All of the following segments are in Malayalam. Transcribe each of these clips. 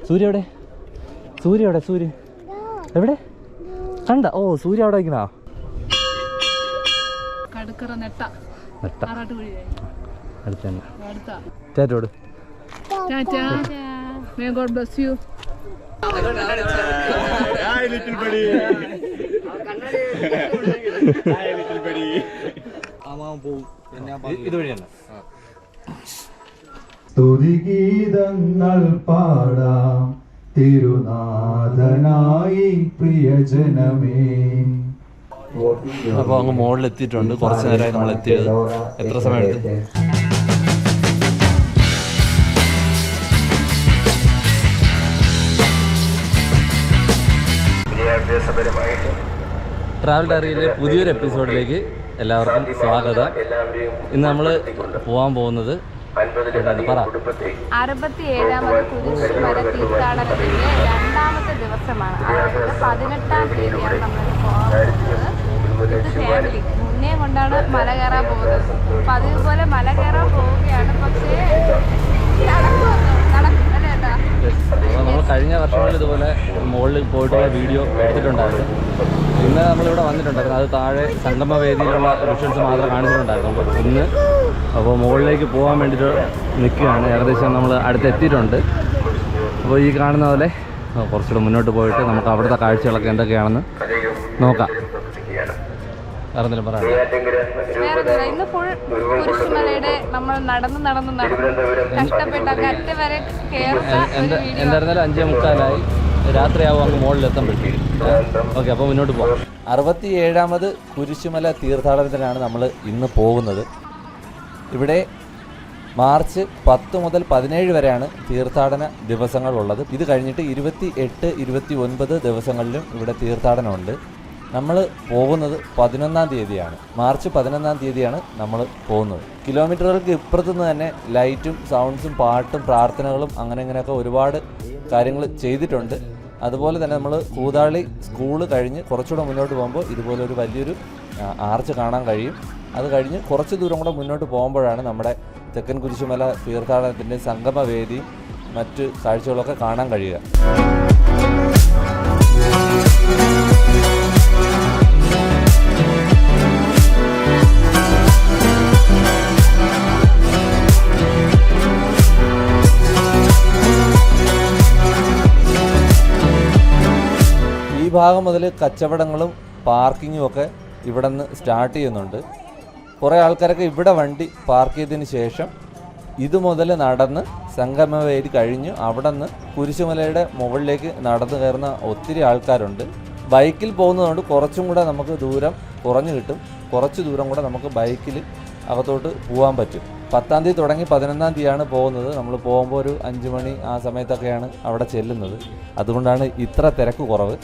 സൂര്യ എവിടെ? സൂര്യ എവിടെ? സൂര്യ എവിടെ? കണ്ട? ഓ, സൂര്യ അവിടെ വയ്ക്കണോ? ചേട്ടോട് ഇതുവഴിയല്ല. സ്തുതിഗീതങ്ങൾ പാടാം തിരുനാഥനായി പ്രിയജനമേ. അപ്പോൾ അങ്ങ് മുകളിൽ എത്തിയിട്ടുണ്ട്. കുറച്ച് നേരമായി നമ്മൾ എത്തിയത്. എത്ര സമയം എടുത്തു? ട്രാവൽ ഡയറിയിലെ പുതിയൊരു എപ്പിസോഡിലേക്ക് എല്ലാവർക്കും സ്വാഗതം. ഇന്ന് നമ്മൾ പോകാൻ പോകുന്നത് 67ാമത് കുരിശുമല തീർത്ഥാടനത്തിന്റെ 2ാമത്തെ ദിവസമാണ്. അതായത് 18-ാം തീയതിയാണ് നമ്മൾ പോകാൻ പോകുന്നത്. ഇത് ഫാമിലി മുന്നേ കൊണ്ടാണ് മല കയറാൻ പോകുന്നത്. അപ്പം അതേപോലെ മല കയറാൻ പോവുകയാണ്. പക്ഷേ നടക്കും അല്ലേ ഏട്ടാ? നമ്മൾ കഴിഞ്ഞ വർഷങ്ങളിൽ ഇതുപോലെ മുകളിൽ പോയിട്ടുള്ള വീഡിയോ എടുത്തിട്ടുണ്ടായിരുന്നു. ഇന്ന് നമ്മളിവിടെ വന്നിട്ടുണ്ടായിരുന്നു. അത് താഴെ സംഗമവേദിയിലുള്ള വിഷ്വൽസ് മാത്രമേ കാണിച്ചിട്ടുണ്ടായിരുന്നു. ഇന്ന് അപ്പോൾ മുകളിലേക്ക് പോകാൻ വേണ്ടിയിട്ട് നിൽക്കുകയാണ്. ഏകദേശം നമ്മൾ അടുത്തെത്തിയിട്ടുണ്ട്. അപ്പോൾ ഈ കാണുന്ന പോലെ കുറച്ചുകൂടെ മുന്നോട്ട് പോയിട്ട് നമുക്ക് അവിടുത്തെ കാഴ്ചകളൊക്കെ എന്തൊക്കെയാണെന്ന് നോക്കാം. വേറെന്തെങ്കിലും പറയാം? ഇന്ന് ഫുൾ കുരിശുമലയുടെ നമ്മൾ നടന്ന് കഷ്ടപ്പെട്ട അറ്റ വരെ എന്തായിരുന്നാലും 5:45 രാത്രിയാവും അങ്ങ് മുകളിലെത്തുമ്പോഴത്തേക്കും. ഓക്കെ, അപ്പോൾ മുന്നോട്ട് പോകാം. 67ാമത് കുരിശുമല തീർത്ഥാടനത്തിനാണ് നമ്മൾ ഇന്ന് പോകുന്നത്. ഇവിടെ മാർച്ച് 10 മുതൽ 17 വരെയാണ് തീർത്ഥാടന ദിവസങ്ങളുള്ളത്. ഇത് കഴിഞ്ഞിട്ട് 28, 29 ദിവസങ്ങളിലും ഇവിടെ തീർത്ഥാടനമുണ്ട്. നമ്മൾ പോകുന്നത് 11-ാം തീയതിയാണ്. മാർച്ച് 11-ാം തീയതിയാണ് നമ്മൾ പോകുന്നത്. കിലോമീറ്ററുകൾക്ക് ഇപ്പുറത്തുനിന്ന് തന്നെ ലൈറ്റും സൗണ്ട്സും പാട്ടും പ്രാർത്ഥനകളും അങ്ങനെയൊക്കെ ഒരുപാട് കാര്യങ്ങൾ ചെയ്തിട്ടുണ്ട്. അതുപോലെ തന്നെ നമ്മൾ കൂതാളി സ്കൂള് കഴിഞ്ഞ് കുറച്ചുകൂടെ മുന്നോട്ട് പോകുമ്പോൾ ഇതുപോലെ ഒരു വലിയൊരു ആർച്ച് കാണാൻ കഴിയും. അത് കഴിഞ്ഞ് കുറച്ച് ദൂരം കൂടെ മുന്നോട്ട് പോകുമ്പോഴാണ് നമ്മുടെ തെക്കൻ കുരിശുമല തീർത്ഥാടനത്തിൻ്റെ സംഗമവേദി മറ്റ് കാഴ്ചകളൊക്കെ കാണാൻ കഴിയുക. ഈ ഭാഗം മുതൽ കച്ചവടങ്ങളും പാർക്കിങ്ങും ഒക്കെ ഇവിടെ നിന്ന് സ്റ്റാർട്ട് ചെയ്യുന്നുണ്ട്. കുറേ ആൾക്കാരൊക്കെ ഇവിടെ വണ്ടി പാർക്ക് ചെയ്തതിന് ശേഷം ഇതുമുതൽ നടന്ന് സംഗമവേദി കഴിഞ്ഞ് അവിടെ നിന്ന് കുരിശുമലയുടെ മുകളിലേക്ക് നടന്നു കയറുന്ന ഒത്തിരി ആൾക്കാരുണ്ട്. ബൈക്കിൽ പോകുന്നതുകൊണ്ട് കുറച്ചും കൂടെ നമുക്ക് ദൂരം കുറഞ്ഞു കിട്ടും. കുറച്ച് ദൂരം കൂടെ നമുക്ക് ബൈക്കിൽ അകത്തോട്ട് പോകാൻ പറ്റും. 10-ാം തീയതി തുടങ്ങി 11-ാം തീയതിയാണ് പോകുന്നത്. നമ്മൾ പോകുമ്പോൾ ഒരു 5 മണി ആ സമയത്തൊക്കെയാണ് അവിടെ ചെല്ലുന്നത്. അതുകൊണ്ടാണ് ഇത്ര തിരക്ക് കുറവ്.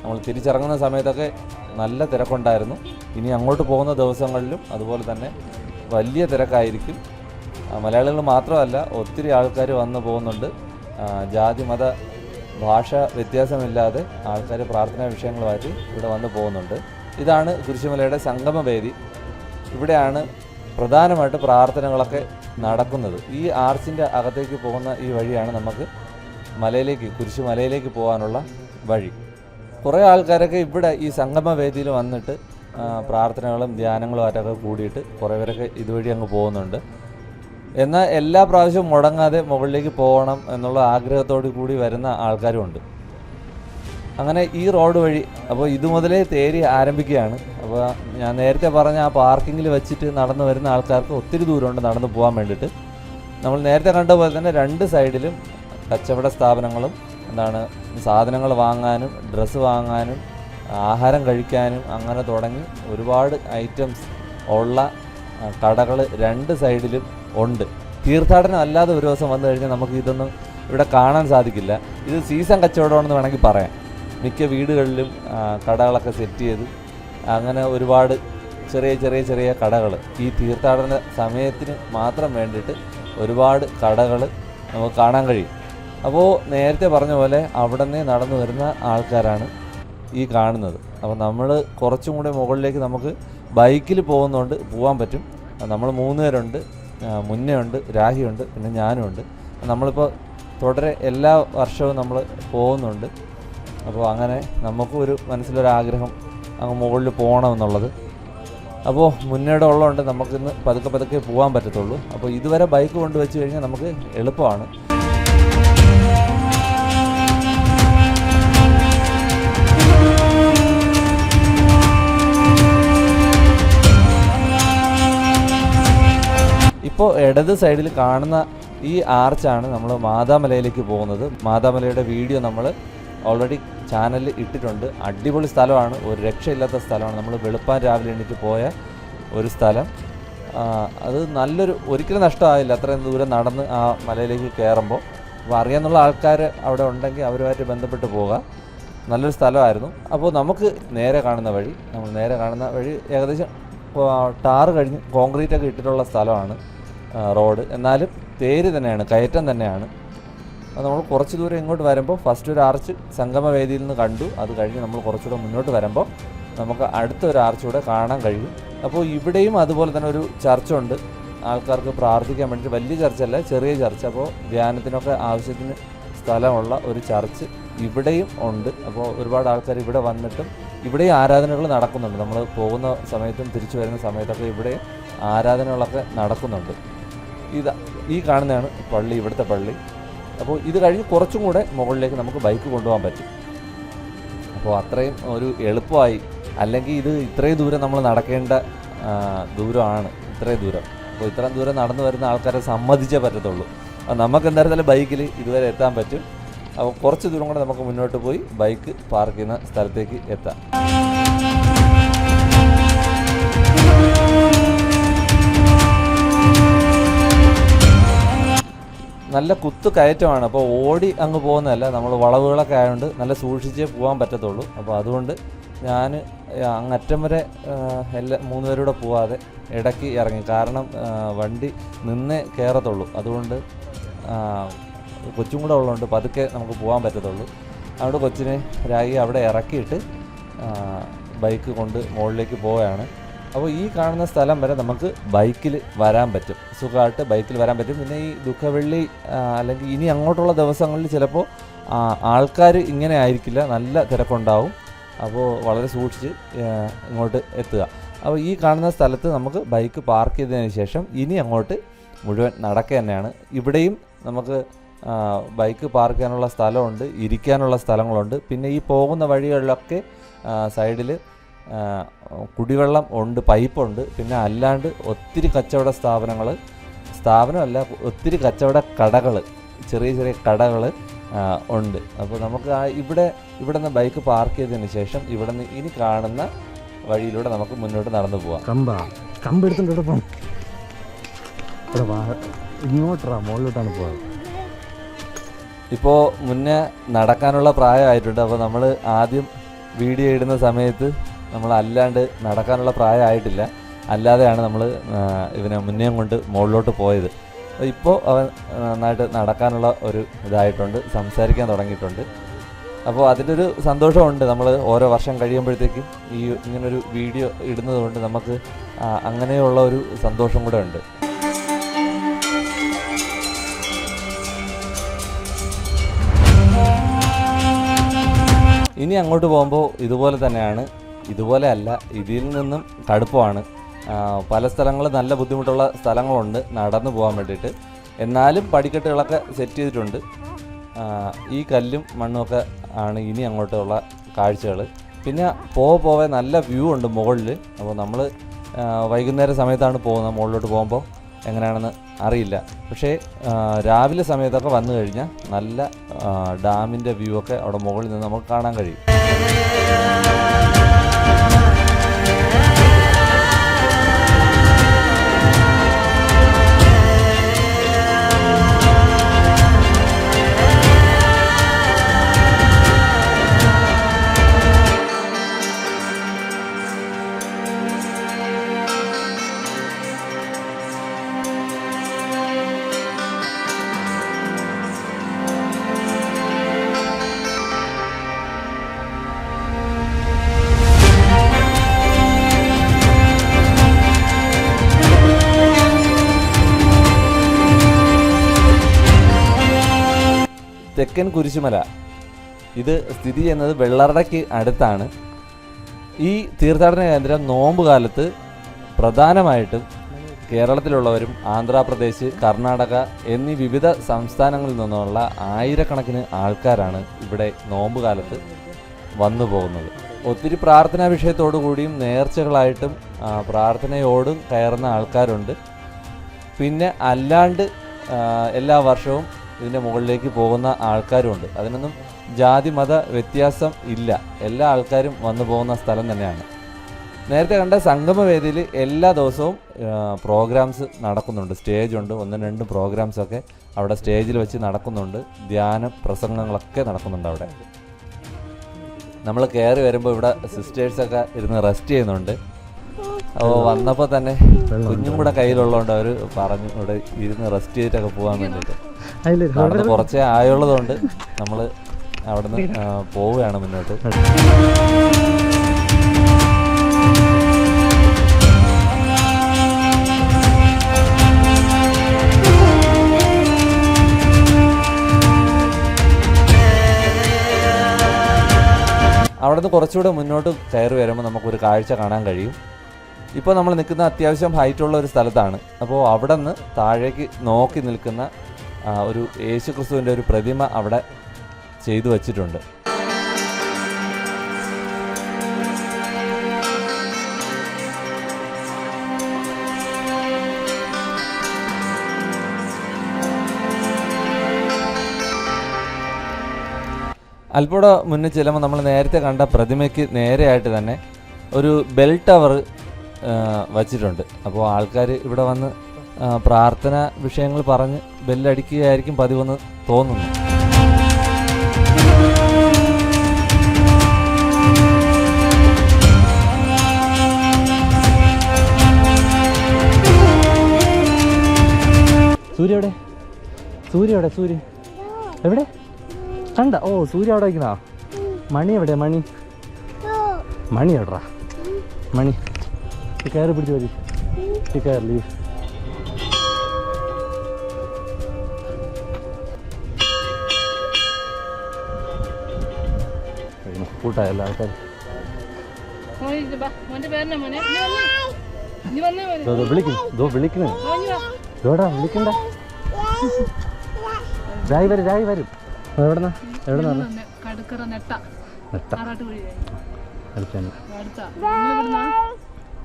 നമ്മൾ തിരിച്ചിറങ്ങുന്ന സമയത്തൊക്കെ നല്ല തിരക്കുണ്ടായിരുന്നു. ഇനി അങ്ങോട്ട് പോകുന്ന ദിവസങ്ങളിലും അതുപോലെ തന്നെ വലിയ തിരക്കായിരിക്കും. മലയാളികൾ മാത്രമല്ല, ഒത്തിരി ആൾക്കാർ വന്ന് പോകുന്നുണ്ട്. ജാതി മത ഭാഷ വ്യത്യാസമില്ലാതെ ആൾക്കാർ പ്രാർത്ഥനാ വിഷയങ്ങളുമായിട്ട് ഇവിടെ വന്ന് പോകുന്നുണ്ട്. ഇതാണ് കുരിശുമലയുടെ സംഗമവേദി. ഇവിടെയാണ് പ്രധാനമായിട്ട് പ്രാർത്ഥനകളൊക്കെ നടക്കുന്നത്. ഈ ആർച്ചിൻ്റെ അകത്തേക്ക് പോകുന്ന ഈ വഴിയാണ് നമുക്ക് കുരിശുമലയിലേക്ക് പോകാനുള്ള വഴി. കുറേ ആൾക്കാരൊക്കെ ഇവിടെ ഈ സംഗമവേദിയിൽ വന്നിട്ട് പ്രാർത്ഥനകളും ധ്യാനങ്ങളുമായിട്ടൊക്കെ കൂടിയിട്ട് കുറേ പേരൊക്കെ ഇതുവഴി അങ്ങ് പോകുന്നുണ്ട്. എന്നാൽ എല്ലാ പ്രാവശ്യവും മുടങ്ങാതെ മുകളിലേക്ക് പോകണം എന്നുള്ള ആഗ്രഹത്തോടു കൂടി വരുന്ന ആൾക്കാരുമുണ്ട്. അങ്ങനെ ഈ റോഡ് വഴി അപ്പോൾ ഇതുമുതലേ തേരി ആരംഭിക്കുകയാണ്. അപ്പോൾ ഞാൻ നേരത്തെ പറഞ്ഞ ആ പാർക്കിങ്ങിൽ വെച്ചിട്ട് നടന്നു വരുന്ന ആൾക്കാർക്ക് ഒത്തിരി ദൂരമുണ്ട് നടന്നു പോകാൻ വേണ്ടിയിട്ട്. നമ്മൾ നേരത്തെ കണ്ട പോലെ തന്നെ 2 സൈഡിലും കച്ചവട സ്ഥാപനങ്ങളും സാധനങ്ങൾ വാങ്ങാനും ഡ്രസ്സ് വാങ്ങാനും ആഹാരം കഴിക്കാനും അങ്ങനെ തുടങ്ങി ഒരുപാട് ഐറ്റംസ് ഉള്ള കടകൾ 2 സൈഡിലും ഉണ്ട്. തീർത്ഥാടനം അല്ലാതെ ഒരു ദിവസം വന്നു കഴിഞ്ഞാൽ നമുക്ക് ഇതൊന്നും ഇവിടെ കാണാൻ സാധിക്കില്ല. ഇത് സീസൺ കച്ചവടമാണെന്ന് വേണമെങ്കിൽ പറയാം. മിക്ക വീടുകളിലും കടകളൊക്കെ സെറ്റ് ചെയ്ത് അങ്ങനെ ഒരുപാട് ചെറിയ കടകൾ ഈ തീർത്ഥാടന സമയത്തിന് മാത്രം വേണ്ടിയിട്ട് ഒരുപാട് കടകൾ നമുക്ക് കാണാൻ കഴിയും. അപ്പോൾ നേരത്തെ പറഞ്ഞ പോലെ അവിടെ നിന്ന് നടന്നു വരുന്ന ആൾക്കാരാണ് ഈ കാണുന്നത്. അപ്പോൾ നമ്മൾ കുറച്ചും കൂടി മുകളിലേക്ക് നമുക്ക് ബൈക്കിൽ പോകുന്നതുകൊണ്ട് പോകാൻ പറ്റും. നമ്മൾ 3 പേരുണ്ട്. മുന്നേ ഉണ്ട്, രാഹിയുണ്ട്, പിന്നെ ഞാനും ഉണ്ട്. നമ്മളിപ്പോൾ തുടരെ എല്ലാ വർഷവും നമ്മൾ പോകുന്നുണ്ട്. അപ്പോൾ അങ്ങനെ നമുക്കും ഒരു മനസ്സിലൊരാഗ്രഹം അങ്ങ് മുകളിൽ പോകണമെന്നുള്ളത്. അപ്പോൾ മുന്നേടെ ഉള്ളതുകൊണ്ട് നമുക്കിന്ന് പതുക്കെ പോകാൻ പറ്റത്തുള്ളൂ. അപ്പോൾ ഇതുവരെ ബൈക്ക് കൊണ്ടുവച്ച് കഴിഞ്ഞാൽ നമുക്ക് എളുപ്പമാണ്. ഇപ്പോൾ ഇടത് സൈഡിൽ കാണുന്ന ഈ ആർച്ചാണ് നമ്മൾ മാതാമലയിലേക്ക് പോകുന്നത്. മാതാമലയുടെ വീഡിയോ നമ്മൾ ഓൾറെഡി ചാനലിൽ ഇട്ടിട്ടുണ്ട്. അടിപൊളി സ്ഥലമാണ്, ഒരു രക്ഷയില്ലാത്ത സ്ഥലമാണ്. നമ്മൾ വെളുപ്പാൻ രാവിലെ എണീറ്റ് പോയ ഒരു സ്ഥലം. അത് നല്ലൊരു ഒരിക്കലും നഷ്ടമായില്ല അത്രയും ദൂരം നടന്ന് ആ മലയിലേക്ക് കയറുമ്പോൾ. അപ്പോൾ അറിയാമെന്നുള്ള ആൾക്കാർ അവിടെ ഉണ്ടെങ്കിൽ അവരുമായിട്ട് ബന്ധപ്പെട്ട് പോകാം. നല്ലൊരു സ്ഥലമായിരുന്നു. അപ്പോൾ നമുക്ക് നേരെ കാണുന്ന വഴി ഏകദേശം ടാറ് കഴിഞ്ഞ് കോൺക്രീറ്റ് ഒക്കെ ഇട്ടിട്ടുള്ള സ്ഥലമാണ് റോഡ്. എന്നാലും തേര് തന്നെയാണ്, കയറ്റം തന്നെയാണ്. നമ്മൾ കുറച്ച് ദൂരം ഇങ്ങോട്ട് വരുമ്പോൾ ഫസ്റ്റ് ഒരു ആർച്ച് സംഗമവേദിയിൽ നിന്ന് കണ്ടു. അത് കഴിഞ്ഞ് നമ്മൾ കുറച്ചുകൂടെ മുന്നോട്ട് വരുമ്പോൾ നമുക്ക് അടുത്തൊരു ആർച്ച് കൂടെ കാണാൻ കഴിയും. അപ്പോൾ ഇവിടെയും അതുപോലെ തന്നെ ഒരു ചർച്ചുണ്ട്, ആൾക്കാർക്ക് പ്രാർത്ഥിക്കാൻ വേണ്ടി. വലിയ ചർച്ചല്ല, ചെറിയ ചർച്ച്. അപ്പോൾ ധ്യാനത്തിനൊക്കെ ആവശ്യത്തിന് സ്ഥലമുള്ള ഒരു ചർച്ച് ഇവിടെയും ഉണ്ട്. അപ്പോൾ ഒരുപാട് ആൾക്കാർ ഇവിടെ വന്നിട്ടും ഇവിടെയും ആരാധനകൾ നടക്കുന്നുണ്ട്. നമ്മൾ പോകുന്ന സമയത്തും തിരിച്ചു വരുന്ന സമയത്തൊക്കെ ഇവിടെ ആരാധനകളൊക്കെ നടക്കുന്നുണ്ട്. ഈ കാണുന്നതാണ് പള്ളി, ഇവിടുത്തെ പള്ളി. അപ്പോൾ ഇത് കഴിഞ്ഞ് കുറച്ചും കൂടെ മുകളിലേക്ക് നമുക്ക് ബൈക്ക് കൊണ്ടുപോകാൻ പറ്റും. അപ്പോൾ അത്രയും ഒരു എളുപ്പമായി. അല്ലെങ്കിൽ ഇത് ഇത്രയും ദൂരം നമ്മൾ നടക്കേണ്ട ദൂരമാണ്, ഇത്രയും ദൂരം. അപ്പോൾ ഇത്രയും ദൂരം നടന്നു വരുന്ന ആൾക്കാരെ സമ്മതിച്ചേ പറ്റത്തുള്ളൂ. അപ്പോൾ നമുക്ക് എന്തായിരുന്നാലും ബൈക്കിൽ ഇതുവരെ എത്താൻ പറ്റും. അപ്പോൾ കുറച്ച് ദൂരം കൂടെ നമുക്ക് മുന്നോട്ട് പോയി ബൈക്ക് പാർക്ക് ചെയ്യുന്ന സ്ഥലത്തേക്ക് എത്താം. നല്ല കുത്തു കയറ്റമാണ്. അപ്പോൾ ഓടി അങ്ങ് പോകുന്നതല്ല, നമ്മൾ വളവുകളൊക്കെ ആയതുകൊണ്ട് നല്ല സൂക്ഷിച്ചേ പോകാൻ പറ്റത്തുള്ളൂ. അപ്പോൾ അതുകൊണ്ട് ഞാൻ അങ്ങറ്റം വരെ മൂന്ന് പേരൂടെ പോവാതെ ഇടയ്ക്ക് ഇറങ്ങി. കാരണം വണ്ടി നിന്നേ കയറത്തുള്ളൂ. അതുകൊണ്ട് കൊച്ചും കൂടെ ഉള്ളതുകൊണ്ട് പതുക്കെ നമുക്ക് പോകാൻ പറ്റത്തുള്ളൂ. അവിടെ കൊച്ചിനെ രാഗി അവിടെ ഇറക്കിയിട്ട് ബൈക്ക് കൊണ്ട് മുകളിലേക്ക് പോവുകയാണ്. അപ്പോൾ ഈ കാണുന്ന സ്ഥലം വരെ നമുക്ക് ബൈക്കിൽ വരാൻ പറ്റും, സുഖമായിട്ട് ബൈക്കിൽ വരാൻ പറ്റും. പിന്നെ ഈ ദുഃഖവെള്ളി അല്ലെങ്കിൽ ഇനി അങ്ങോട്ടുള്ള ദിവസങ്ങളിൽ ചിലപ്പോൾ ആൾക്കാർ ഇങ്ങനെ ആയിരിക്കില്ല, നല്ല തിരക്കുണ്ടാവും. അപ്പോൾ വളരെ സൂക്ഷിച്ച് ഇങ്ങോട്ട് എത്തുക. അപ്പോൾ ഈ കാണുന്ന സ്ഥലത്ത് നമുക്ക് ബൈക്ക് പാർക്ക് ചെയ്തതിന് ശേഷം ഇനി അങ്ങോട്ട് മുഴുവൻ നടക്കുക തന്നെയാണ്. ഇവിടെയും നമുക്ക് ബൈക്ക് പാർക്ക് ചെയ്യാനുള്ള സ്ഥലമുണ്ട്, ഇരിക്കാനുള്ള സ്ഥലങ്ങളുണ്ട്. പിന്നെ ഈ പോകുന്ന വഴികളിലൊക്കെ സൈഡിൽ കുടിവെള്ളം ഉണ്ട്, പൈപ്പുണ്ട്. പിന്നെ അല്ലാണ്ട് ഒത്തിരി കച്ചവട സ്ഥാപനമല്ല, ഒത്തിരി കച്ചവട കടകൾ, ചെറിയ ചെറിയ കടകൾ ഉണ്ട്. അപ്പോൾ നമുക്ക് ഇവിടെ നിന്ന് ബൈക്ക് പാർക്ക് ചെയ്തതിന് ശേഷം ഇവിടെ നിന്ന് ഇനി കാണുന്ന വഴിയിലൂടെ നമുക്ക് മുന്നോട്ട് നടന്നു പോവാം. കമ്പ് എടുത്തിട്ട് പോകാം. ഇങ്ങോട്ടാ മുകളിലോട്ടാണ് പോകാം. ഇപ്പോൾ മുന്നേ നടക്കാനുള്ള പ്രായമായിട്ടുണ്ട്. അപ്പോൾ നമ്മൾ ആദ്യം വീഡിയോ ഇടുന്ന സമയത്ത് നമ്മൾ അല്ലാണ്ട് നടക്കാനുള്ള പ്രായമായിട്ടില്ല, അല്ലാതെയാണ് നമ്മൾ ഇവനെ മുന്നേയും കൊണ്ട് മുകളിലോട്ട് പോയത്. ഇപ്പോൾ അവൻ നന്നായിട്ട് നടക്കാനുള്ള ഒരു ഇതായിട്ടുണ്ട്, സംസാരിക്കാൻ തുടങ്ങിയിട്ടുണ്ട്. അപ്പോൾ അതിൻ്റെ ഒരു സന്തോഷമുണ്ട്. നമ്മൾ ഓരോ വർഷം കഴിയുമ്പോഴത്തേക്കും ഇങ്ങനൊരു വീഡിയോ ഇടുന്നത് കൊണ്ട് നമുക്ക് അങ്ങനെയുള്ള ഒരു സന്തോഷം കൂടെ ഉണ്ട്. ഇനി അങ്ങോട്ട് പോകുമ്പോൾ ഇതുപോലെ തന്നെയാണ്, ഇതുപോലെ അല്ല, ഇതിൽ നിന്നും കടുപ്പമാണ്. പല സ്ഥലങ്ങളും നല്ല ബുദ്ധിമുട്ടുള്ള സ്ഥലങ്ങളുണ്ട് നടന്നു പോകാൻ വേണ്ടിയിട്ട്. എന്നാലും പടിക്കെട്ടുകളൊക്കെ സെറ്റ് ചെയ്തിട്ടുണ്ട്. ഈ കല്ലും മണ്ണുമൊക്കെ ആണ് ഇനി അങ്ങോട്ടുള്ള കാഴ്ചകൾ. പിന്നെ പോവേ നല്ല വ്യൂ ഉണ്ട് മുകളിൽ. അപ്പോൾ നമ്മൾ വൈകുന്നേര സമയത്താണ് പോകുന്നത്. മുകളിലോട്ട് പോകുമ്പോൾ എങ്ങനെയാണെന്ന് അറിയില്ല. പക്ഷേ രാവിലെ സമയത്തൊക്കെ വന്നു കഴിഞ്ഞാൽ നല്ല ഡാമിൻ്റെ വ്യൂ ഒക്കെ അവിടെ മുകളിൽ നിന്ന് നമുക്ക് കാണാൻ കഴിയും. തെക്കൻ കുരിശുമല ഇത് സ്ഥിതി ചെയ്യുന്നത് വെള്ളറടയ്ക്ക് അടുത്താണ്. ഈ തീർത്ഥാടന കേന്ദ്രം നോമ്പ് കാലത്ത് പ്രധാനമായിട്ടും കേരളത്തിലുള്ളവരും ആന്ധ്രാപ്രദേശ്, കർണാടക എന്നീ വിവിധ സംസ്ഥാനങ്ങളിൽ നിന്നുള്ള ആയിരക്കണക്കിന് ആൾക്കാരാണ് ഇവിടെ നോമ്പ് കാലത്ത് വന്നു പോകുന്നത്. ഒത്തിരി പ്രാർത്ഥനാ വിഷയത്തോടു കൂടിയും നേർച്ചകളായിട്ടും പ്രാർത്ഥനയോടും കയറുന്ന ആൾക്കാരുണ്ട്. പിന്നെ അല്ലാണ്ട് എല്ലാ വർഷവും ഇതിൻ്റെ മുകളിലേക്ക് പോകുന്ന ആൾക്കാരുമുണ്ട്. അതിനൊന്നും ജാതി മത വ്യത്യാസം ഇല്ല, എല്ലാ ആൾക്കാരും വന്നു പോകുന്ന സ്ഥലം തന്നെയാണ്. നേരത്തെ കണ്ട സംഗമവേദിയിൽ എല്ലാ ദിവസവും പ്രോഗ്രാംസ് നടക്കുന്നുണ്ട്. സ്റ്റേജുണ്ട്, 1-2 പ്രോഗ്രാംസൊക്കെ അവിടെ സ്റ്റേജിൽ വെച്ച് നടക്കുന്നുണ്ട്. ധ്യാന പ്രസംഗങ്ങളൊക്കെ നടക്കുന്നുണ്ട് അവിടെ. നമ്മൾ കയറി വരുമ്പോൾ ഇവിടെ സിസ്റ്റേഴ്സൊക്കെ ഇരുന്ന് റെസ്റ്റ് ചെയ്യുന്നുണ്ട്. അപ്പോൾ വന്നപ്പോൾ തന്നെ കുഞ്ഞും കൂടെ കയ്യിലുള്ളതുകൊണ്ട് അവർ പറഞ്ഞു ഇവിടെ ഇരുന്ന് റെസ്റ്റ് ചെയ്തിട്ടൊക്കെ പോകാൻ വേണ്ടിയിട്ട്. അവിടെ കുറച്ചേ ആയുള്ളതുകൊണ്ട് നമ്മൾ അവിടെ നിന്ന് പോവുകയാണ് മുന്നോട്ട്. അവിടെ നിന്ന് കുറച്ചുകൂടെ മുന്നോട്ട് കയറി വരുമ്പോൾ നമുക്കൊരു കാഴ്ച കാണാൻ കഴിയും. ഇപ്പോൾ നമ്മൾ നിൽക്കുന്ന അത്യാവശ്യം ഹൈറ്റുള്ള ഒരു സ്ഥലത്താണ്. അപ്പോൾ അവിടെ നിന്ന് താഴേക്ക് നോക്കി നിൽക്കുന്ന ഒരു യേശുക്രിസ്തുവിൻ്റെ ഒരു പ്രതിമ അവിടെ ചെയ്തു വച്ചിട്ടുണ്ട്. അല്പൂടെ മുന്നേ ചെല്ലുമ്പോൾ നമ്മൾ നേരത്തെ കണ്ട പ്രതിമയ്ക്ക് നേരെയായിട്ട് തന്നെ ഒരു ബെൽ ടവർ വച്ചിട്ടുണ്ട്. അപ്പോൾ ആൾക്കാർ ഇവിടെ വന്ന് പ്രാർത്ഥന വിഷയങ്ങൾ പറഞ്ഞ് ബെല്ലടിക്കുകയായിരിക്കും പതിവെന്ന് തോന്നുന്നു. സൂര്യ എവിടെ? സൂര്യ എവിടെ? സൂര്യ എവിടെ? കണ്ട? ഓ, സൂര്യ അവിടെ വയ്ക്കുന്ന. മണി എവിടെ? മണി എവിടാ? മണി കയറി പിടിച്ച് മതി. കയറി ലീവ്. കൂട്ടായ എല്ലാ ആൾക്കാരും വിളിക്കുന്നു. എവിടാ വിളിക്കണ്ട? രായി വരും. എവിടെന്നാ?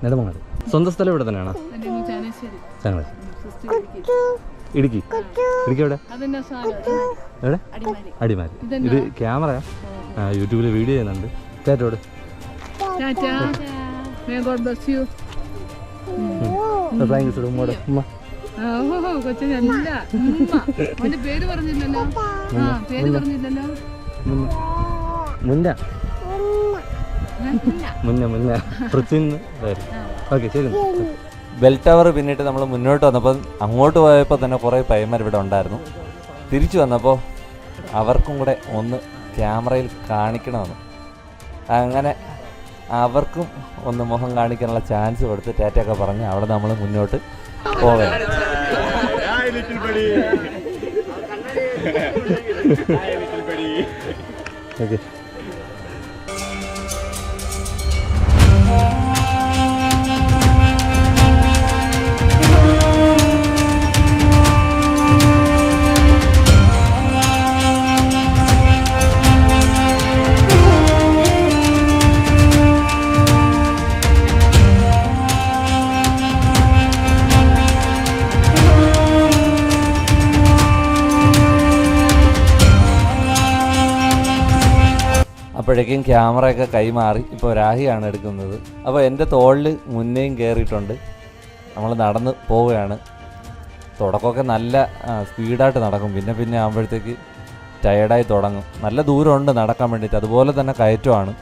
നെടുമങ്ങാട്. സ്വന്തം സ്ഥലം ഇവിടെ തന്നെയാണോ? ഇടുക്കി. എവിടെ? എവിടെ? അടിമാലി. ഇത് ക്യാമറയാ? യൂട്യൂബിൽ വീഡിയോ ചെയ്യുന്നുണ്ട്. ചേട്ടോട് ബെൽ ടവർ പിന്നിട്ട് നമ്മൾ മുന്നോട്ട് വന്നപ്പോൾ അങ്ങോട്ട് പോയപ്പോൾ തന്നെ കുറേ പയ്യന്മാർ ഇവിടെ ഉണ്ടായിരുന്നു. തിരിച്ചു വന്നപ്പോൾ അവർക്കും കൂടെ ഒന്ന് ക്യാമറയിൽ കാണിക്കണമെന്ന്, അങ്ങനെ അവർക്കും ഒന്ന് മുഖം കാണിക്കാനുള്ള ചാൻസ് കൊടുത്ത് ടാറ്റയൊക്കെ പറഞ്ഞ് അവിടെ നമ്മൾ മുന്നോട്ട് പോവുകയാണ്. ഓക്കെ. അപ്പോഴേക്കും ക്യാമറയൊക്കെ കൈമാറി. ഇപ്പോൾ രാഹിയാണ് എടുക്കുന്നത്. അപ്പോൾ എൻ്റെ തോളിൽ മുന്നേയും കയറിയിട്ടുണ്ട്. നമ്മൾ നടന്ന് പോവുകയാണ്. തുടക്കമൊക്കെ നല്ല സ്പീഡായിട്ട് നടക്കും, പിന്നെ ആകുമ്പോഴത്തേക്ക് ടയേർഡായി തുടങ്ങും. നല്ല ദൂരമുണ്ട് നടക്കാൻ വേണ്ടിയിട്ട്, അതുപോലെ തന്നെ കയറ്റമാണ്.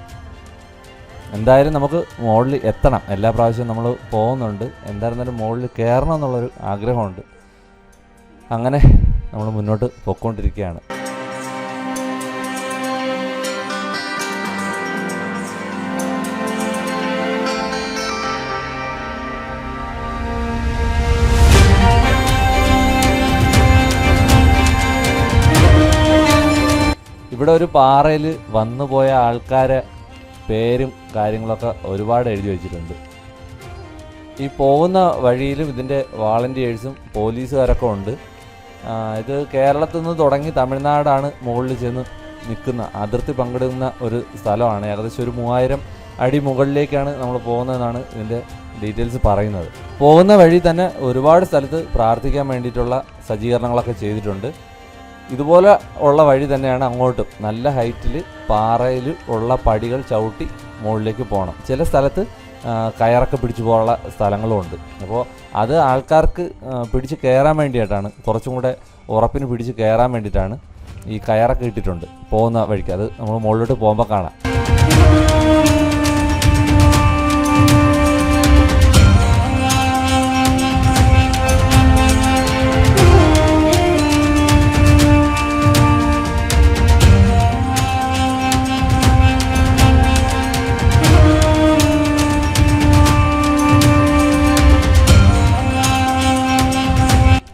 എന്തായാലും നമുക്ക് മുകളിൽ എത്തണം. എല്ലാ പ്രാവശ്യവും നമ്മൾ പോകുന്നുണ്ട്. എന്തായിരുന്നാലും മുകളിൽ കയറണം എന്നുള്ളൊരു ആഗ്രഹമുണ്ട്. അങ്ങനെ നമ്മൾ മുന്നോട്ട് പൊയ്ക്കൊണ്ടിരിക്കുകയാണ്. ഒരു പാറയിൽ വന്നുപോയ ആൾക്കാരെ പേരും കാര്യങ്ങളൊക്കെ ഒരുപാട് എഴുതി വച്ചിട്ടുണ്ട്. ഈ പോകുന്ന വഴിയിലും ഇതിൻ്റെ വാളണ്ടിയേഴ്സും പോലീസുകാരൊക്കെ ഉണ്ട്. ഇത് കേരളത്തിൽ നിന്ന് തുടങ്ങി തമിഴ്നാടാണ് മുകളിൽ ചെന്ന് നിൽക്കുന്ന അതിർത്തി പങ്കിടുന്ന ഒരു സ്ഥലമാണ്. ഏകദേശം ഒരു 3000 അടി മുകളിലേക്കാണ് നമ്മൾ പോകുന്നതെന്നാണ് ഇതിൻ്റെ ഡീറ്റെയിൽസ് പറയുന്നത്. പോകുന്ന വഴി തന്നെ ഒരുപാട് സ്ഥലത്ത് പ്രാർത്ഥിക്കാൻ വേണ്ടിയിട്ടുള്ള സജ്ജീകരണങ്ങളൊക്കെ ചെയ്തിട്ടുണ്ട്. ഇതുപോലെ ഉള്ള വഴി തന്നെയാണ് അങ്ങോട്ടും. നല്ല ഹൈറ്റിൽ പാറയിൽ ഉള്ള പടികൾ ചവിട്ടി മുകളിലേക്ക് പോകണം. ചില സ്ഥലത്ത് കയറൊക്കെ പിടിച്ചു പോകാനുള്ള സ്ഥലങ്ങളുമുണ്ട്. അപ്പോൾ അത് ആൾക്കാർക്ക് പിടിച്ച് കയറാൻ വേണ്ടിയിട്ടാണ്, കുറച്ചും കൂടെ ഉറപ്പിന് പിടിച്ച് കയറാൻ വേണ്ടിയിട്ടാണ് ഈ കയറൊക്കെ ഇട്ടിട്ടുണ്ട് പോകുന്ന വഴിക്ക്. അത് നമ്മൾ മുകളിലോട്ട് പോകുമ്പോൾ കാണാം.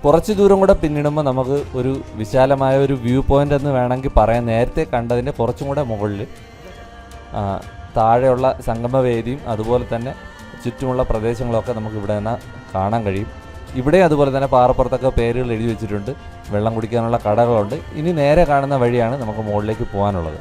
കുറച്ച് ദൂരം കൂടെ പിന്നിടുമ്പോൾ നമുക്ക് ഒരു വിശാലമായ ഒരു വ്യൂ പോയിൻ്റ് എന്ന് വേണമെങ്കിൽ പറയാം. നേരത്തെ കണ്ടതിൻ്റെ കുറച്ചും കൂടെ മുകളിൽ താഴെയുള്ള സംഗമവേദിയും അതുപോലെ തന്നെ ചുറ്റുമുള്ള പ്രദേശങ്ങളൊക്കെ നമുക്ക് ഇവിടെ നിന്ന് കാണാൻ കഴിയും. ഇവിടെ അതുപോലെ തന്നെ പാറപ്പുറത്തൊക്കെ പേരുകൾ എഴുതി വെച്ചിട്ടുണ്ട്. വെള്ളം കുടിക്കാനുള്ള കടകളുണ്ട്. ഇനി നേരെ കാണുന്ന വഴിയാണ് നമുക്ക് മുകളിലേക്ക് പോകാനുള്ളത്.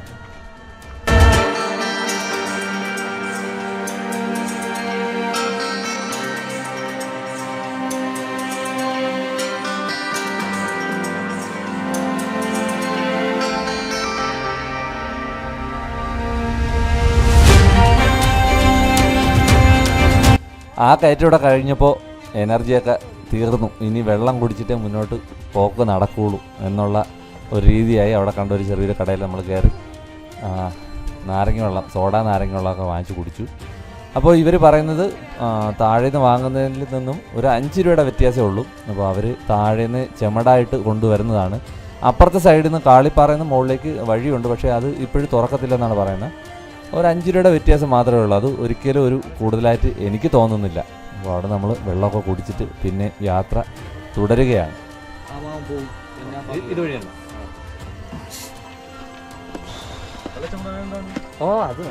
ആ കയറ്റം ഇവിടെ കഴിഞ്ഞപ്പോൾ എനർജിയൊക്കെ തീർന്നു. ഇനി വെള്ളം കുടിച്ചിട്ടേ മുന്നോട്ട് പോക്ക് നടക്കുകയുള്ളൂ എന്നുള്ള ഒരു രീതിയായി. അവിടെ കണ്ട ഒരു ചെറിയൊരു കടയിൽ നമ്മൾ കയറി നാരങ്ങ വെള്ളം, സോഡാ നാരങ്ങ വെള്ളമൊക്കെ വാങ്ങിച്ച് കുടിച്ചു. അപ്പോൾ ഇവർ പറയുന്നത് താഴേന്ന് വാങ്ങുന്നതിൽ നിന്നും ഒരു 5 രൂപയുടെ വ്യത്യാസമേ ഉള്ളൂ. അപ്പോൾ അവർ താഴേന്ന് ചെമടായിട്ട് കൊണ്ടുവരുന്നതാണ്. അപ്പുറത്തെ സൈഡിൽ നിന്ന് കാളിപ്പാറയിൽ നിന്ന് മുകളിലേക്ക് വഴിയുണ്ട്, പക്ഷേ അത് ഇപ്പോഴും തുറക്കത്തില്ലെന്നാണ് പറയുന്നത്. ഒരു 5 രൂപയുടെ വ്യത്യാസം മാത്രമേ ഉള്ളൂ. അത് ഒരിക്കലും ഒരു കൂടുതലായിട്ട് എനിക്ക് തോന്നുന്നില്ല. അപ്പോൾ അവിടെ നമ്മൾ വെള്ളമൊക്കെ കുടിച്ചിട്ട് പിന്നെ യാത്ര തുടരുകയാണ്. ഓ അത്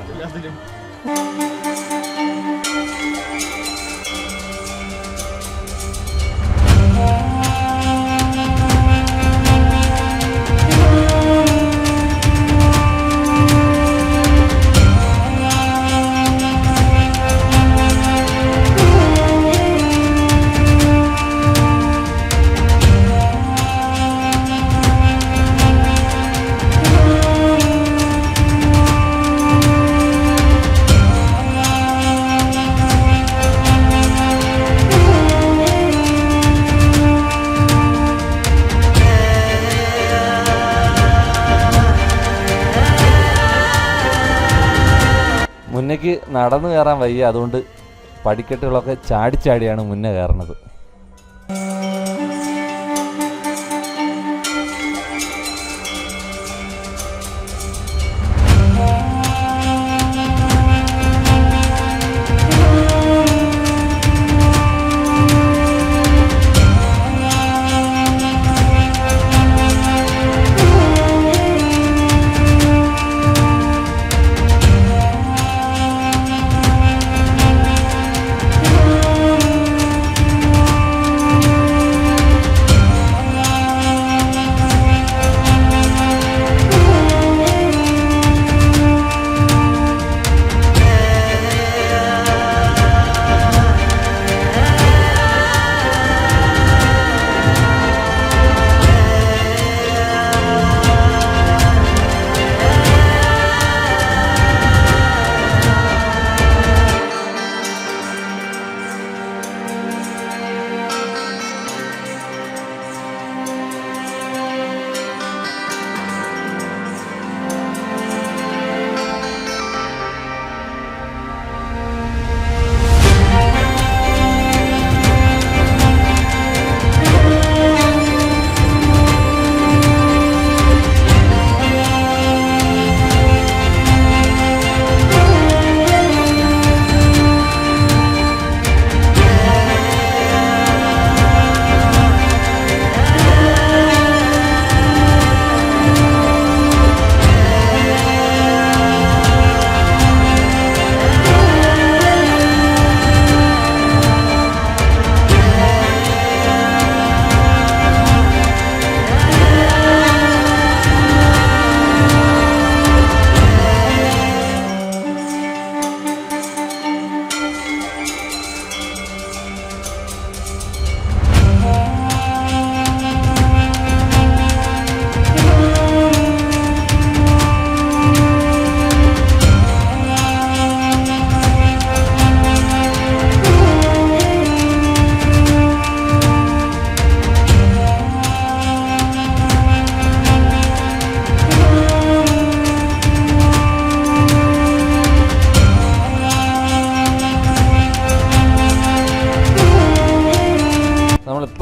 മുന്നേക്ക് നടന്നു കയറാൻ വയ്യ. അതുകൊണ്ട് പടിക്കെട്ടുകളൊക്കെ ചാടിച്ചാടിയാണ് മുന്നേ കയറുന്നത്.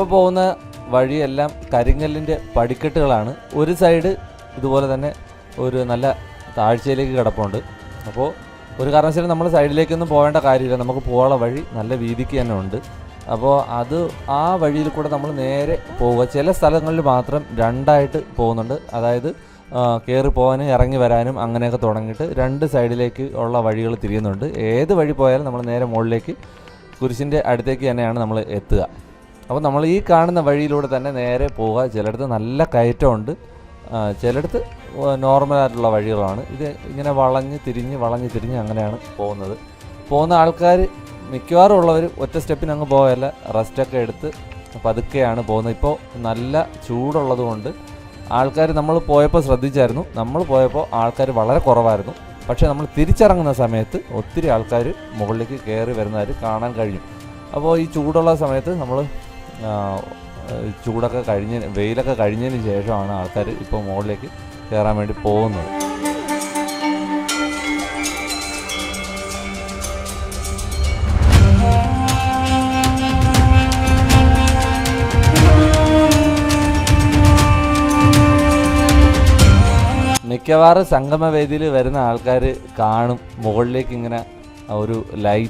ഇപ്പോൾ പോകുന്ന വഴിയെല്ലാം കരിങ്കല്ലിൻ്റെ പടിക്കെട്ടുകളാണ്. ഒരു സൈഡ് ഇതുപോലെ തന്നെ ഒരു നല്ല താഴ്ചയിലേക്ക് കിടപ്പുണ്ട്. അപ്പോൾ ഒരു കാരണവശാലും നമ്മൾ സൈഡിലേക്കൊന്നും പോകേണ്ട കാര്യമില്ല, നമുക്ക് പോകാനുള്ള വഴി നല്ല വീതിക്ക് തന്നെ ഉണ്ട്. അപ്പോൾ ആ വഴിയിൽ കൂടെ നമ്മൾ നേരെ പോവുക. ചില സ്ഥലങ്ങളിൽ മാത്രം രണ്ടായിട്ട് പോകുന്നുണ്ട്, അതായത് കയറി പോകാനും ഇറങ്ങി വരാനും അങ്ങനെയൊക്കെ തുടങ്ങിയിട്ട് രണ്ട് സൈഡിലേക്ക് ഉള്ള വഴികൾ തിരിയുന്നുണ്ട്. ഏത് വഴി പോയാലും നമ്മൾ നേരെ മുകളിലേക്ക് കുരിശിൻ്റെ അടുത്തേക്ക് തന്നെയാണ് നമ്മൾ എത്തുക. അപ്പോൾ നമ്മൾ ഈ കാണുന്ന വഴിയിലൂടെ തന്നെ നേരെ പോവുക. ചിലയിടത്ത് നല്ല കയറ്റമുണ്ട്, ചിലയിടത്ത് നോർമലായിട്ടുള്ള വഴികളാണ്. ഇത് ഇങ്ങനെ വളഞ്ഞ് തിരിഞ്ഞ് അങ്ങനെയാണ് പോകുന്ന ആൾക്കാർ മിക്കവാറും ഉള്ളവർ ഒറ്റ സ്റ്റെപ്പിന് അങ്ങ് പോകല്ല, റെസ്റ്റൊക്കെ എടുത്ത് പതുക്കെയാണ് പോകുന്നത്. ഇപ്പോൾ നല്ല ചൂടുള്ളത് കൊണ്ട് ആൾക്കാർ, നമ്മൾ പോയപ്പോൾ ശ്രദ്ധിച്ചായിരുന്നു, നമ്മൾ പോയപ്പോൾ ആൾക്കാർ വളരെ കുറവായിരുന്നു. പക്ഷേ നമ്മൾ തിരിച്ചിറങ്ങുന്ന സമയത്ത് ഒത്തിരി ആൾക്കാർ മുകളിലേക്ക് കയറി വരുന്നതായിട്ട് കാണാൻ കഴിഞ്ഞു. അപ്പോൾ ഈ ചൂടുള്ള സമയത്ത് നമ്മൾ ചൂടൊക്കെ വെയിലൊക്കെ കഴിഞ്ഞതിന് ശേഷമാണ് ആൾക്കാർ ഇപ്പോൾ മുകളിലേക്ക് കയറാൻ വേണ്ടി പോകുന്നത്. മിക്കവാറും സംഗമവേദിയിൽ വരുന്ന ആൾക്കാർ കാണും മുകളിലേക്ക് ഇങ്ങനെ ഒരു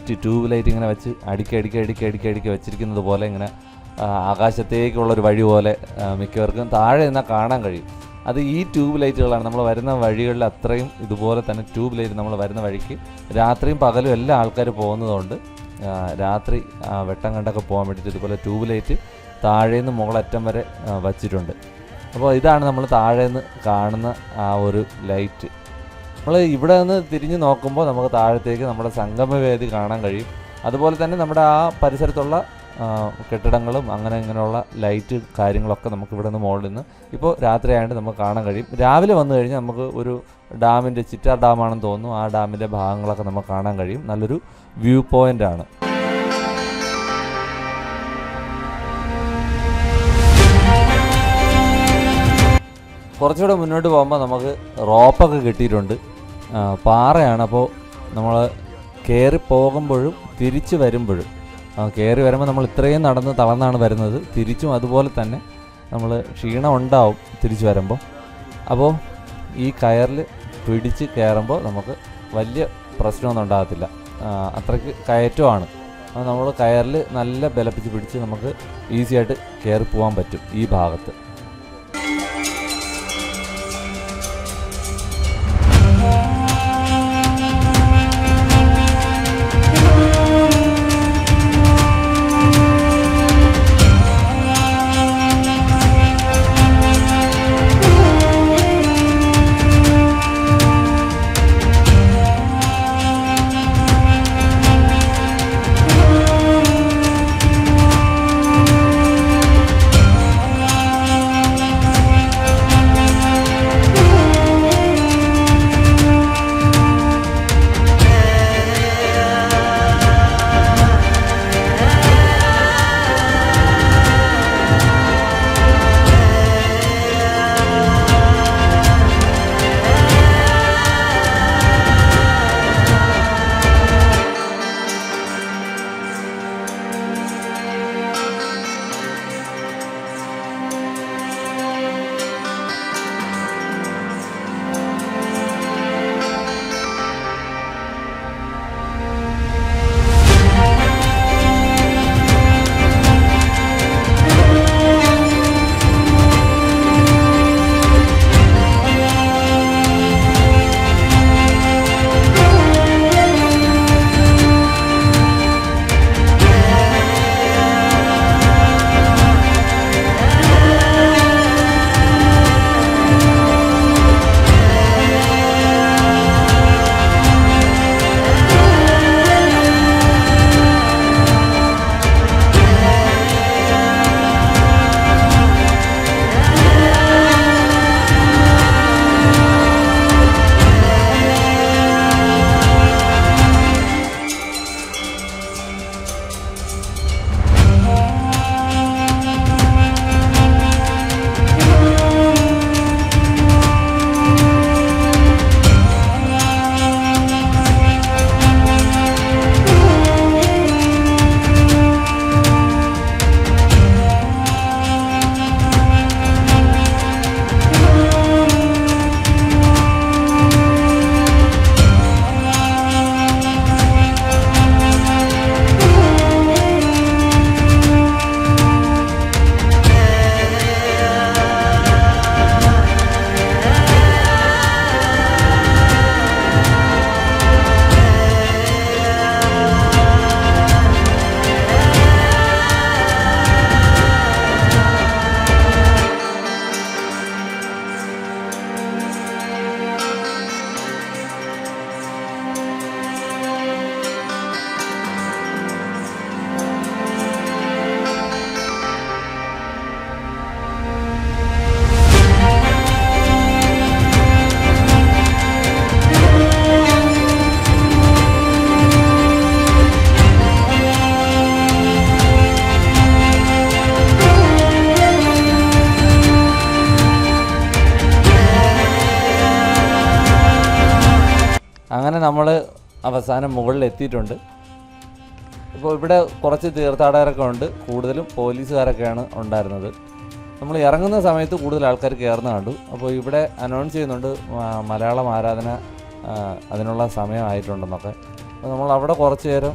ട്യൂബ് ലൈറ്റ് ഇങ്ങനെ വെച്ച് അടുക്കി വെച്ചിരിക്കുന്നത് പോലെ, ഇങ്ങനെ ആകാശത്തേക്കുള്ളൊരു വഴി പോലെ മിക്കവർക്കും താഴെ നിന്നാൽ കാണാൻ കഴിയും. അത് ഈ ട്യൂബ് ലൈറ്റുകളാണ്. നമ്മൾ വരുന്ന വഴികളിൽ അത്രയും ഇതുപോലെ തന്നെ ട്യൂബ് ലൈറ്റ് നമ്മൾ വരുന്ന വഴിക്ക് രാത്രിയും പകലും എല്ലാ ആൾക്കാർ പോകുന്നതുകൊണ്ട് രാത്രി വെട്ടം കണ്ടൊക്കെ പോകാൻ വേണ്ടിയിട്ട് ഇതുപോലെ ട്യൂബ് ലൈറ്റ് താഴേന്ന് മുകളറ്റം വരെ വച്ചിട്ടുണ്ട്. അപ്പോൾ ഇതാണ് നമ്മൾ താഴെ നിന്ന് കാണുന്ന ആ ഒരു ലൈറ്റ്. നമ്മൾ ഇവിടെ നിന്ന് തിരിഞ്ഞ് നോക്കുമ്പോൾ നമുക്ക് താഴത്തേക്ക് നമ്മുടെ സംഗമവേദി കാണാൻ കഴിയും. അതുപോലെ തന്നെ നമ്മുടെ ആ പരിസരത്തുള്ള കെട്ടിടങ്ങളും ഇങ്ങനെയുള്ള ലൈറ്റ് കാര്യങ്ങളൊക്കെ നമുക്ക് ഇവിടെ നിന്ന് മുകളിൽ നിന്ന് ഇപ്പോൾ രാത്രിയായിട്ട് നമുക്ക് കാണാൻ കഴിയും. രാവിലെ വന്നു കഴിഞ്ഞാൽ നമുക്ക് ഒരു ഡാമിൻ്റെ, ചിറ്റാർ ഡാമാണെന്ന് തോന്നുന്നു, ആ ഡാമിൻ്റെ ഭാഗങ്ങളൊക്കെ നമുക്ക് കാണാൻ കഴിയും. നല്ലൊരു വ്യൂ പോയിൻ്റാണ്. കുറച്ചുകൂടെ മുന്നോട്ട് പോകുമ്പോൾ നമുക്ക് റോപ്പൊക്കെ കിട്ടിയിട്ടുണ്ട്. പാറയാണ്. അപ്പോൾ നമ്മൾ കയറി പോകുമ്പോഴും തിരിച്ച് വരുമ്പോഴും, കയറി വരുമ്പോൾ നമ്മൾ ഇത്രയും നടന്ന് തളർന്നാണ് വരുന്നത്, തിരിച്ചും അതുപോലെ തന്നെ നമ്മൾ ക്ഷീണം ഉണ്ടാവും തിരിച്ച് വരുമ്പോൾ. അപ്പോൾ ഈ കയറിൽ പിടിച്ച് കയറുമ്പോൾ നമുക്ക് വലിയ പ്രശ്നമൊന്നും ഉണ്ടാകത്തില്ല, അത്രയ്ക്ക് കയറ്റമാണ്. അപ്പോൾ നമ്മൾ കയറിൽ നല്ല ബലപ്പിച്ച് പിടിച്ച് നമുക്ക് ഈസിയായിട്ട് കയറി പോകാൻ പറ്റും ഈ ഭാഗത്ത്. അങ്ങനെ നമ്മൾ അവസാനം മുകളിൽ എത്തിയിട്ടുണ്ട്. ഇപ്പോൾ ഇവിടെ കുറച്ച് തീർത്ഥാടകരൊക്കെ ഉണ്ട്, കൂടുതലും പോലീസുകാരൊക്കെയാണ് ഉണ്ടായിരുന്നത്. നമ്മൾ ഇറങ്ങുന്ന സമയത്ത് കൂടുതൽ ആൾക്കാർ കയറുന്ന കണ്ടു. അപ്പോൾ ഇവിടെ അനൗൺസ് ചെയ്യുന്നുണ്ട് മലയാളം ആരാധന അതിനുള്ള സമയമായിട്ടുണ്ടെന്നൊക്കെ. അപ്പോൾ നമ്മൾ അവിടെ കുറച്ച് നേരം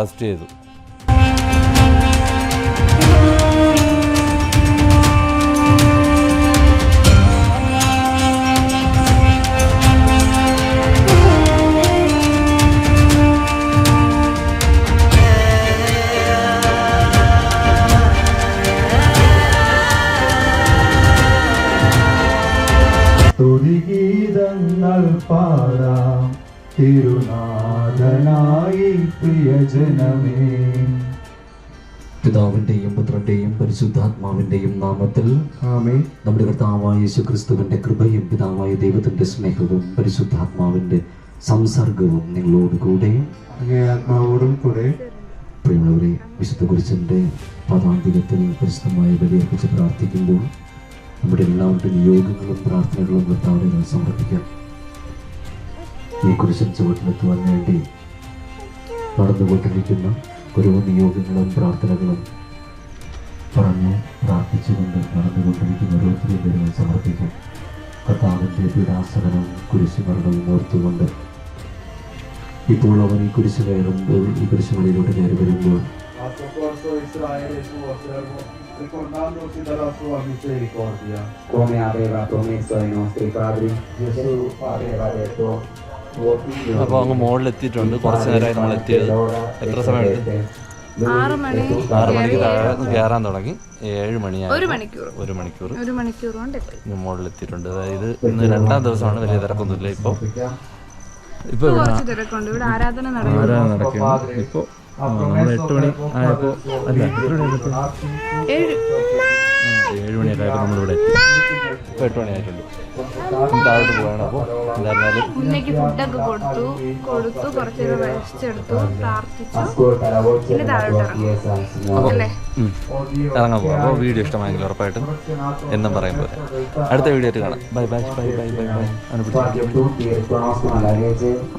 റെസ്റ്റ് ചെയ്തു. സ്തുതിഗീതങ്ങൾ പാടാം തിരുനാഥനായി പ്രിയജനമേ. പിതാവിന്റെയും പുത്രന്റെയും പരിശുദ്ധാത്മാവിന്റെയും നാമത്തിൽ ആമേൻ. നമ്മുടെ കർത്താവായ യേശു ക്രിസ്തുവിന്റെ കൃപയും പിതാവായ ദൈവത്തിന്റെ സ്നേഹവും പരിശുദ്ധാത്മാവിന്റെ സംസർഗവും നിങ്ങളോട് കൂടെ അങ്ങേ ആത്മാവോടും കൂടെ. പ്രിയമുള്ളവരെ, വിശുദ്ധ കുരിശന്റെ പദാന്തികത്തിൽ പരിശുദ്ധമായ ബലിയർപ്പിച്ച് പ്രാർത്ഥിക്കുമ്പോൾ നമ്മുടെ എല്ലാവരുടെയും നിയോഗങ്ങളും പ്രാർത്ഥനകളും കർത്താവിനെ സമർപ്പിക്കാം. ഈ കുരിശൻ ചുവട്ടിലെത്തുവാൻ വേണ്ടി നടന്നുകൊണ്ടിരിക്കുന്ന ഓരോ നിയോഗങ്ങളും പ്രാർത്ഥനകളും പറഞ്ഞ് പ്രാർത്ഥിച്ചുകൊണ്ട് നടന്നുകൊണ്ടിരിക്കുന്ന ഓരോരുത്തരെയും പേരുകൾ സമർപ്പിക്കാം. കർത്താവിൻ്റെ പീഡാസകനം കുരിശുമരണവും ഓർത്തുകൊണ്ട് ഇപ്പോൾ അവൻ ഈ കുരിശ് കയറുമ്പോൾ, ഈ കുരിശുമലയിലൂടെ കയറി വരുമ്പോൾ come aveva promesso ai nostri padri. Gesù aveva detto: അപ്പോൾ അങ്ങ് മുകളിലെത്തിയിട്ടുണ്ട്. കുറച്ച് നേരമായി നമ്മൾ എത്തിയത്. എത്ര സമയം എടുത്തു? 6 മണി 6 മണിക്ക് താഴെ കയറാൻ തുടങ്ങി. 7 മണിയായി. 1 മണിക്കൂർ കൊണ്ട് എത്തി. മുകളിലെത്തിയിട്ടുണ്ട്. അതായത് ഇന്ന് 2ാം ദിവസമാണ്. വലിയ തിരക്കൊന്നുമില്ല. ഇപ്പോൾ കുറച്ച് തിരക്കുണ്ട്. ഇവിടെ ആരാധന നടക്കുന്നു. ഇപ്പോൾ നമ്മൾ 8 മണി ആയപ്പോൾ അല്ല 7 മണിയൊക്കെ ആയപ്പോൾ നമ്മളിവിടെ ഇപ്പോൾ 8 മണിയായിട്ടുണ്ട്. താഴോട്ട് പോവാണ്. അപ്പോൾ എന്തായിരുന്നാലും ഉന്നയ്ക്ക് ഫുഡൊക്കെ കൊടുത്തു കുറച്ച് നേരം റെസ്റ്റ് എടുത്തു, പ്രാർത്ഥിച്ചു, പിന്നെ താഴോട്ട് ഇറങ്ങി അല്ലേ. ഇറങ്ങാൻ പോകാം. അപ്പോൾ വീഡിയോ ഇഷ്ടമായെങ്കിൽ ഉറപ്പായിട്ടും എന്നും പറയുമ്പോൾ അടുത്ത വീഡിയോ ആയിട്ട് കാണാം. Bye bye bye bye bye bye. Tutti riconoscono la legge